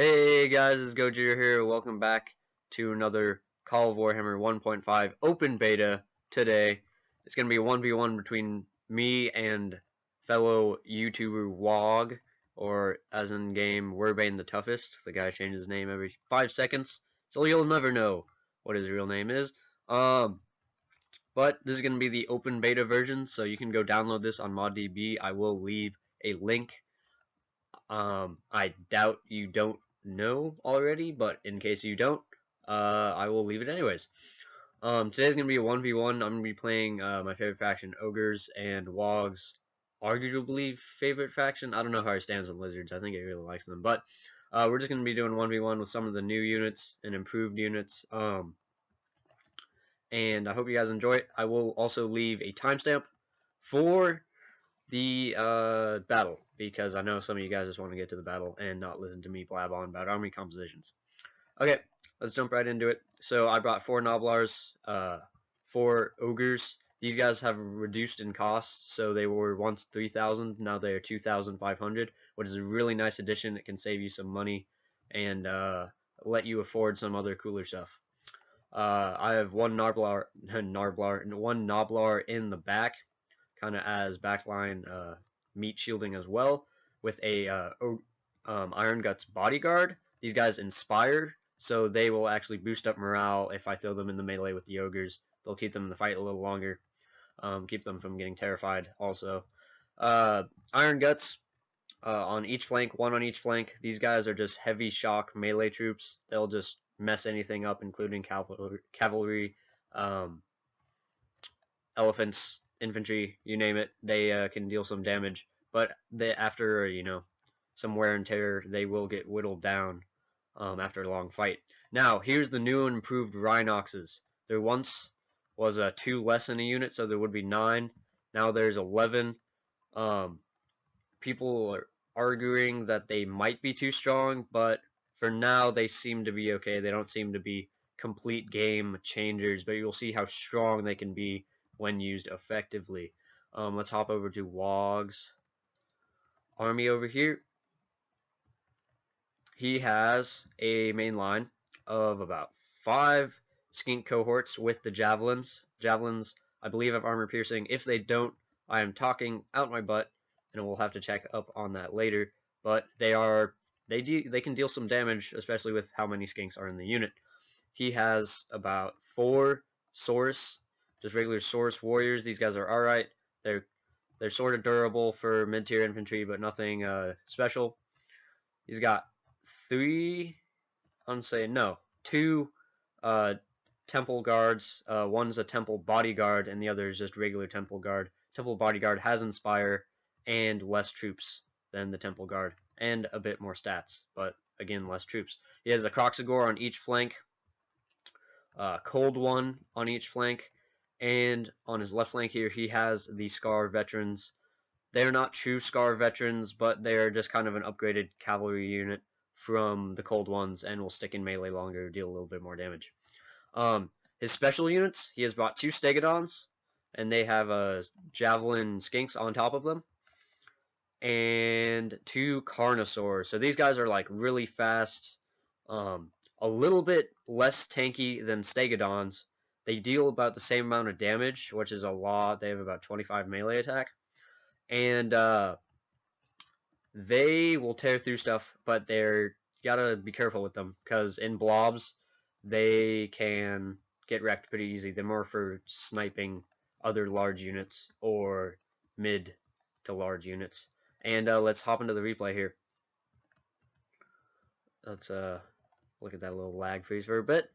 Hey guys, it's Gojo here. Welcome back to another Call of Warhammer 1.5 open beta today. It's going to be a 1v1 between me and fellow YouTuber Waaagh, or as in game, Werbane the Toughest. The guy changes his name every 5 seconds, so you'll never know what his real name is. But this is going to be the open beta version, so you can go download this on ModDB. I will leave a link. I doubt you don't know already, but in case you don't, I will leave it anyways. Today's gonna be a 1v1. I'm gonna be playing my favorite faction, Ogres, and Waagh's arguably favorite faction. I don't know how he stands with Lizards. I think he really likes them, but we're just gonna be doing 1v1 with some of the new units and improved units. And I hope you guys enjoy it. I will also leave a timestamp for the battle, because I know some of you guys just want to get to the battle and not listen to me blab on about army compositions. Okay, let's jump right into it. So I brought 4 Gnoblars, 4 Ogres. These guys have reduced in cost, so they were once 3,000, now they are 2,500, which is a really nice addition. It can save you some money and let you afford some other cooler stuff. I have one Gnoblar in the back, kind of as backline meat shielding as well, with a Iron Guts bodyguard. These guys inspire, so they will actually boost up morale if I throw them in the melee with the ogres. They'll keep them in the fight a little longer, keep them from getting terrified also. Iron Guts on each flank, 1 on each flank. These guys are just heavy shock melee troops. They'll just mess anything up, including cavalry, elephants, infantry, you name it. They can deal some damage, but after some wear and tear, they will get whittled down after a long fight. Now here's the new and improved Rhinoxes. There once was 2 less in a unit, so there would be 9. Now there's 11. People are arguing that they might be too strong, but for now they seem to be okay. They don't seem to be complete game changers, but you'll see how strong they can be when used effectively. Let's hop over to Waagh's army over here. He has a main line of about 5 skink cohorts with the javelins. Javelins, I believe, have armor piercing. If they don't, I am talking out my butt, and we'll have to check up on that later. But they can deal some damage, especially with how many skinks are in the unit. He has about 4 Saurus, just regular Saurus warriors. These guys are alright. They're sort of durable for mid-tier infantry, but nothing special. He's got 2 temple guards. One's a temple bodyguard, and the other is just regular temple guard. Temple bodyguard has inspire and less troops than the temple guard, and a bit more stats, but again less troops. He has a Croxagore on each flank, Cold One on each flank, and on his left flank here he has the Scar veterans. They're not true Scar veterans, but they're just kind of an upgraded cavalry unit from the Cold Ones, and will stick in melee longer, deal a little bit more damage. His special units, he has brought 2 Stegodons, and they have javelin skinks on top of them, and 2 Carnosaurs. So these guys are like really fast, a little bit less tanky than Stegodons. They deal about the same amount of damage, which is a lot. They have about 25 melee attack, and they will tear through stuff, but you gotta be careful with them, because in blobs they can get wrecked pretty easy. They're more for sniping other large units or mid to large units. And let's hop into the replay here. Let's look at that little lag freeze for a bit,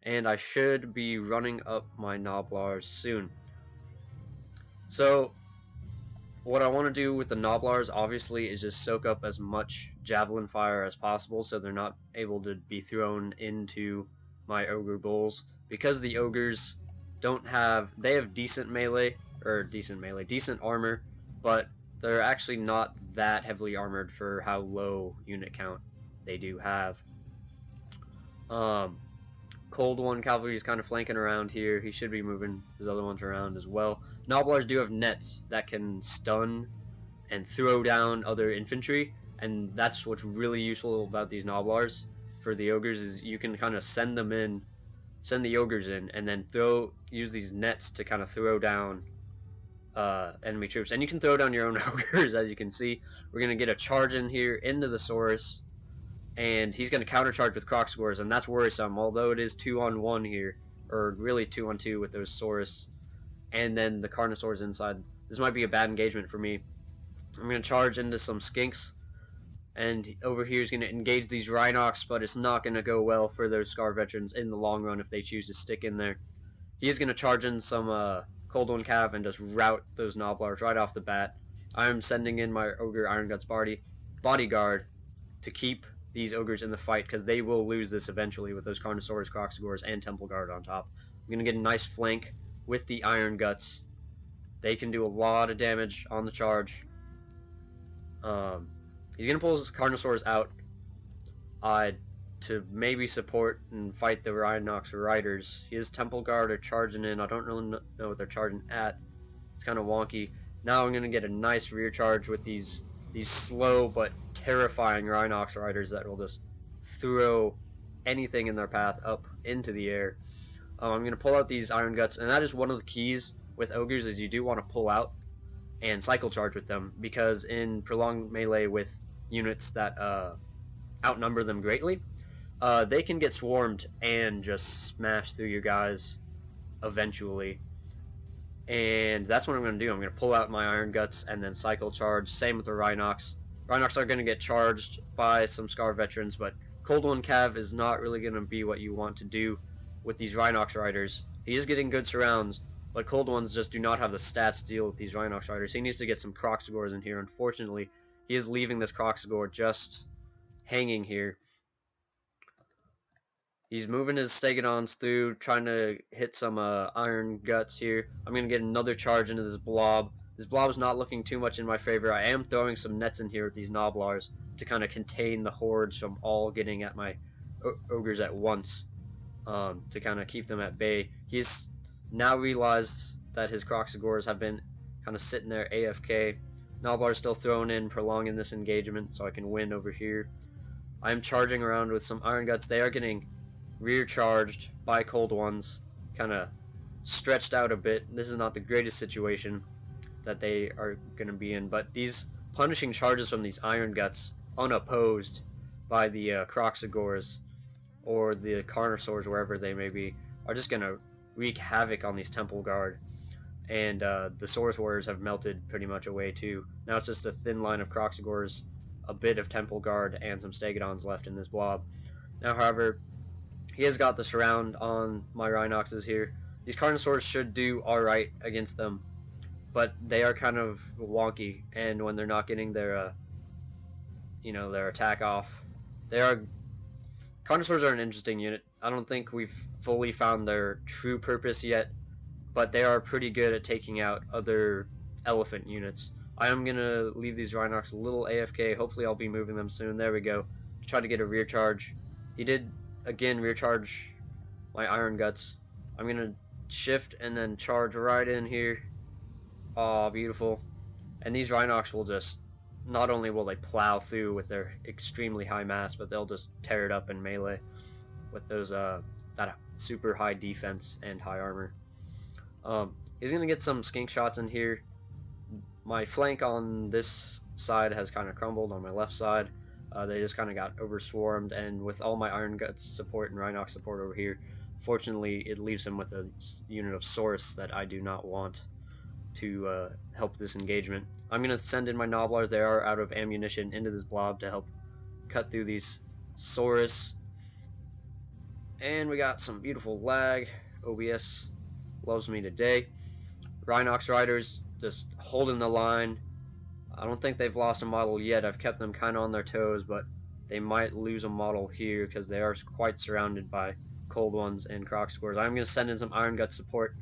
and I should be running up my Gnoblars soon. So what I want to do with the Gnoblars, obviously, is just soak up as much javelin fire as possible, so they're not able to be thrown into my ogre bulls, because the ogres they have decent armor, but they're actually not that heavily armored for how low unit count they do have. Cold One cavalry is kind of flanking around here. He should be moving his other ones around as well. Gnoblars do have nets that can stun and throw down other infantry, and that's what's really useful about these Gnoblars for the Ogres, is you can kind of send the Ogres in, and then use these nets to kind of throw down enemy troops. And you can throw down your own Ogres, as you can see. We're going to get a charge in here into the Saurus, and he's going to countercharge with Kroxigors, and that's worrisome, although it is 2-on-1 here, or really 2-on-2 with those Saurus, and then the Carnosaurs inside. This might be a bad engagement for me. I'm going to charge into some Skinks, and over here he's going to engage these Rhinox, but it's not going to go well for those Scar Veterans in the long run if they choose to stick in there. He is going to charge in some Cold One Cav and just rout those Gnoblars right off the bat. I'm sending in my Ogre Iron Guts bodyguard to keep these Ogres in the fight, because they will lose this eventually with those Carnosaurs, Kroxigors, and Temple Guard on top. I'm going to get a nice flank with the Iron Guts. They can do a lot of damage on the charge. He's going to pull his Carnosaurs out to maybe support and fight the Rhinox Riders. His Temple Guard are charging in. I don't really know what they're charging at. It's kind of wonky. Now I'm going to get a nice rear charge with these slow but terrifying Rhinox Riders that will just throw anything in their path up into the air. I'm going to pull out these Iron Guts, and that is one of the keys with Ogres, is you do want to pull out and cycle charge with them, because in prolonged melee with units that outnumber them greatly, they can get swarmed and just smash through you guys eventually. And that's what I'm going to do. I'm going to pull out my Iron Guts and then cycle charge. Same with the Rhinox. Rhinox are going to get charged by some Scar Veterans, but Cold One Cav is not really going to be what you want to do with these Rhinox Riders. He is getting good surrounds, but Cold Ones just do not have the stats to deal with these Rhinox Riders. He needs to get some Kroxigors in here. Unfortunately, he is leaving this Kroxigor just hanging here. He's moving his Stegodons through, trying to hit some Iron Guts here. I'm going to get another charge into this Blob. This Blob is not looking too much in my favor. I am throwing some nets in here with these Gnoblars to kind of contain the hordes from all getting at my Ogres at once, to kind of keep them at bay. He's now realized that his Kroxigors have been kind of sitting there AFK. Gnoblars still thrown in, prolonging this engagement so I can win over here. I'm charging around with some Iron Guts. They are getting rear charged by Cold Ones, kind of stretched out a bit. This is not the greatest situation that they are going to be in, but these punishing charges from these Iron Guts, unopposed by the Kroxigors or the Carnosaurs, wherever they may be, are just going to wreak havoc on these Temple Guard. And the Saurus Warriors have melted pretty much away too. Now it's just a thin line of Kroxigors, a bit of Temple Guard, and some Stegodons left in this blob. Now, however, he has got the surround on my Rhinoxes here. These Carnosaurs should do alright against them, but they are kind of wonky, and when they're not getting their their attack off, Carnosaurs are an interesting unit. I don't think we've fully found their true purpose yet, but they are pretty good at taking out other elephant units. I am going to leave these Rhinox a little AFK. Hopefully I'll be moving them soon. There we go. Try to get a rear charge. He did, again, rear charge my Iron Guts. I'm going to shift and then charge right in here. Aw, beautiful. And these Rhinox will just, not only will they plow through with their extremely high mass, but they'll just tear it up in melee with those that super high defense and high armor. He's going to get some skink shots in here. My flank on this side has kind of crumbled on my left side. They just kind of got overswarmed, and with all my Iron Guts support and Rhinox support over here, fortunately it leaves him with a unit of Source that I do not want to help this engagement. I'm going to send in my Gnoblars. They are out of ammunition into this blob to help cut through these Saurus. And we got some beautiful lag. OBS loves me today. Rhinox Riders just holding the line. I don't think they've lost a model yet. I've kept them kind of on their toes, but they might lose a model here because they are quite surrounded by Cold Ones and Kroxigors. I'm going to send in some Iron Gut support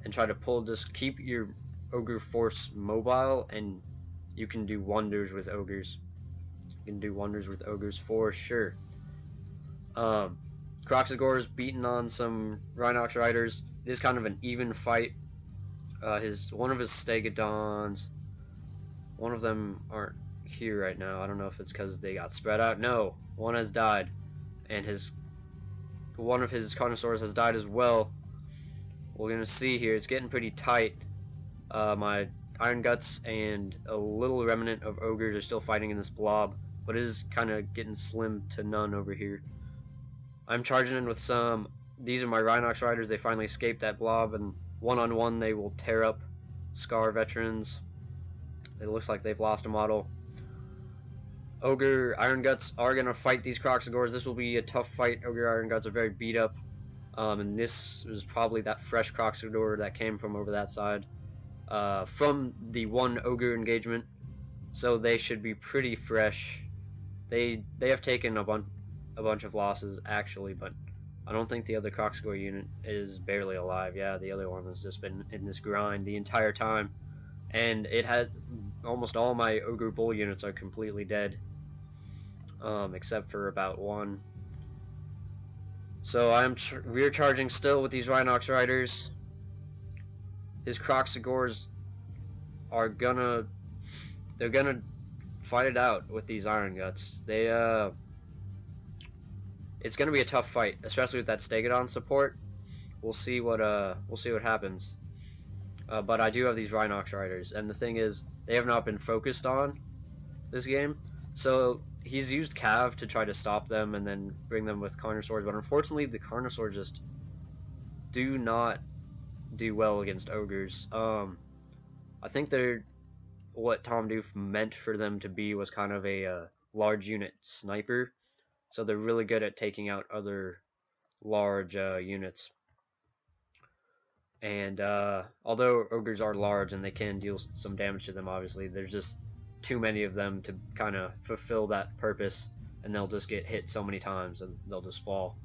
and try to just keep your Ogre force mobile, and you can do wonders with Ogres. You can do wonders with Ogres for sure. Kroxigors beating on some Rhinox Riders. It is kind of an even fight. One of his Stegodons, one of them aren't here right now. I don't know if it's because they got spread out. No, one has died, and one of his connoisseurs has died as well. We're gonna see here. It's getting pretty tight. My Iron Guts and a little remnant of Ogres are still fighting in this blob, but it is kind of getting slim to none over here. I'm charging in with some. These are my Rhinox Riders. They finally escaped that blob, and one-on-one they will tear up Scar veterans. It looks like they've lost a model. Ogre Iron Guts are going to fight these Croxagores. This will be a tough fight. Ogre Iron Guts are very beat up. And this is probably that fresh Croxagore that came from over that side. From the one Ogre engagement. So they should be pretty fresh. They have taken a bunch of losses actually, but I don't think the other Croxagore unit is barely alive. Yeah, the other one has just been in this grind the entire time. And it had almost all my Ogre Bull units are completely dead. Except for about one. So I'm rear charging still with these Rhinox Riders. His Croxagores are gonna fight it out with these Iron Guts. It's gonna be a tough fight, especially with that Stegodon support. We'll see what happens. But I do have these Rhinox Riders, and the thing is, they have not been focused on this game. So he's used Cav to try to stop them and then bring them with Carnosaurs, but unfortunately the Carnosaurs just do not do well against Ogres. I think what Tom Doof meant for them to be was kind of a large unit sniper, so they're really good at taking out other large units. And although Ogres are large and they can deal some damage to them, obviously there's just too many of them to kind of fulfill that purpose, and they'll just get hit so many times and they'll just fall.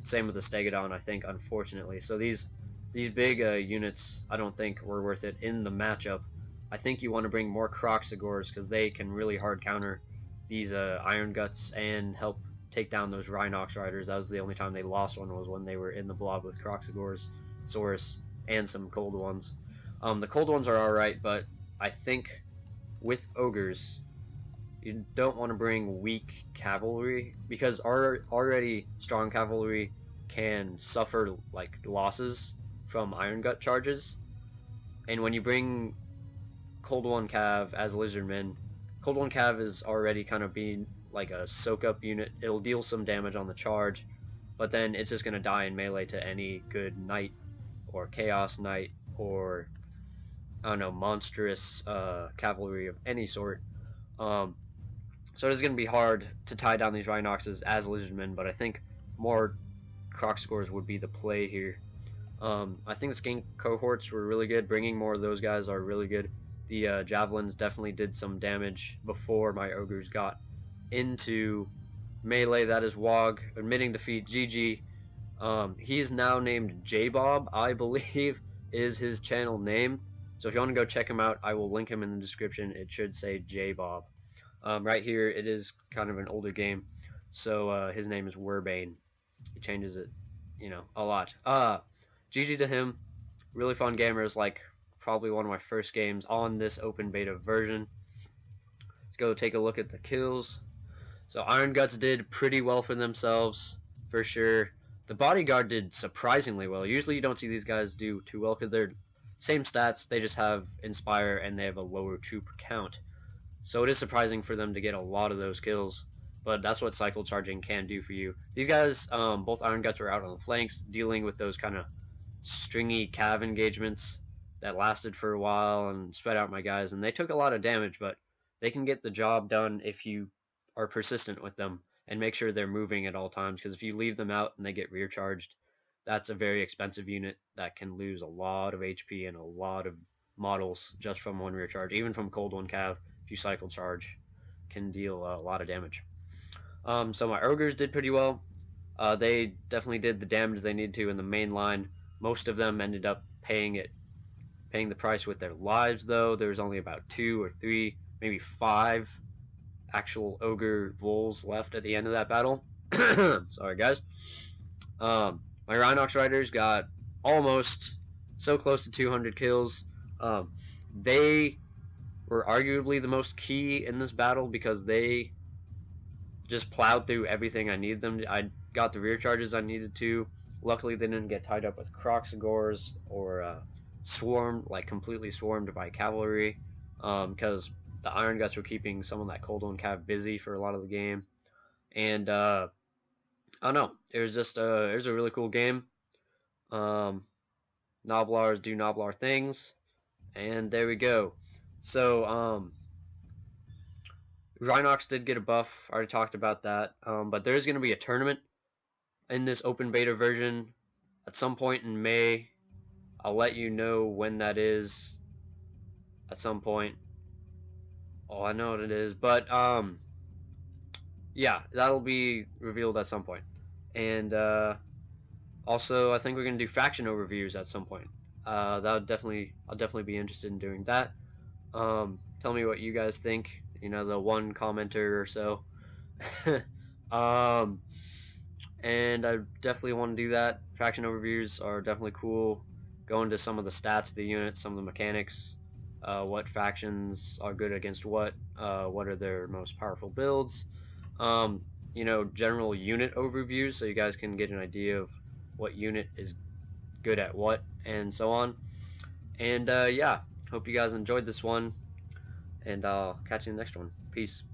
Same with the Stegodon, I think, unfortunately. So these big units I don't think were worth it in the matchup. I think you want to bring more Croxagores because they can really hard counter these Iron Guts and help take down those Rhinox Riders. That was the only time they lost one, was when they were in the blob with Croxagores, Saurus, and some cold ones. The cold ones are alright, but I think with Ogres you don't want to bring weak cavalry, because already strong cavalry can suffer like losses from Iron Gut charges, and when you bring Cold One Cav as Lizardmen, Cold One Cav is already kind of being like a soak up unit. It'll deal some damage on the charge, but then it's just going to die in melee to any good Knight or Chaos Knight or I don't know, monstrous cavalry of any sort. So it's going to be hard to tie down these Rhinoxes as Lizardmen, but I think more Croxagores would be the play here. I think the Skink cohorts were really good. Bringing more of those guys are really good. The Javelins definitely did some damage before my Ogres got into melee. That is Waaagh, admitting defeat, GG. He's now named J-Bob, I believe is his channel name. So if you want to go check him out, I will link him in the description. It should say J-Bob. Right here, it is kind of an older game, so his name is Werbane. He changes it, you know, a lot. GG to him. Really fun game. It was like probably one of my first games on this open beta version. Let's go take a look at the kills. So Iron Guts did pretty well for themselves, for sure. The Bodyguard did surprisingly well. Usually you don't see these guys do too well because they're same stats, they just have Inspire and they have a lower troop count. So it is surprising for them to get a lot of those kills, but that's what cycle charging can do for you. These guys, both Iron Guts were out on the flanks, dealing with those kind of stringy Cav engagements that lasted for a while and spread out my guys, and they took a lot of damage, but they can get the job done if you are persistent with them and make sure they're moving at all times, because if you leave them out and they get rear charged, that's a very expensive unit that can lose a lot of HP and a lot of models just from one rear charge. Even from Cold One Cav, if you cycle charge, can deal a lot of damage. So my Ogres did pretty well. They definitely did the damage they needed to in the main line. Most of them ended up paying the price with their lives, though. There was only about 2 or 3, maybe 5 actual Ogre Bulls left at the end of that battle. Sorry, guys. My Rhinox Riders got almost so close to 200 kills. They were arguably the most key in this battle because they just plowed through everything I needed them to. I got the rear charges I needed to. Luckily, they didn't get tied up with Croxagores or swarmed, like completely swarmed by cavalry, because the Iron Guts were keeping some of that Cold One Cav busy for a lot of the game. And I don't know, it was just it was a really cool game. Gnoblars do Gnoblar things, and there we go. So Rhinox did get a buff. I already talked about that. But there's going to be a tournament in this open beta version at some point in May. I'll let you know when that is at some point. Oh, I know what it is, but yeah, that'll be revealed at some point. And also, I think we're gonna do faction overviews at some point. I'll definitely be interested in doing that. Tell me what you guys think. You know, the one commenter or so. And I definitely want to do that. Faction overviews are definitely cool. Go into some of the stats of the unit, some of the mechanics, what factions are good against what are their most powerful builds. You know, general unit overviews so you guys can get an idea of what unit is good at what and so on. And yeah, hope you guys enjoyed this one, and I'll catch you in the next one. Peace.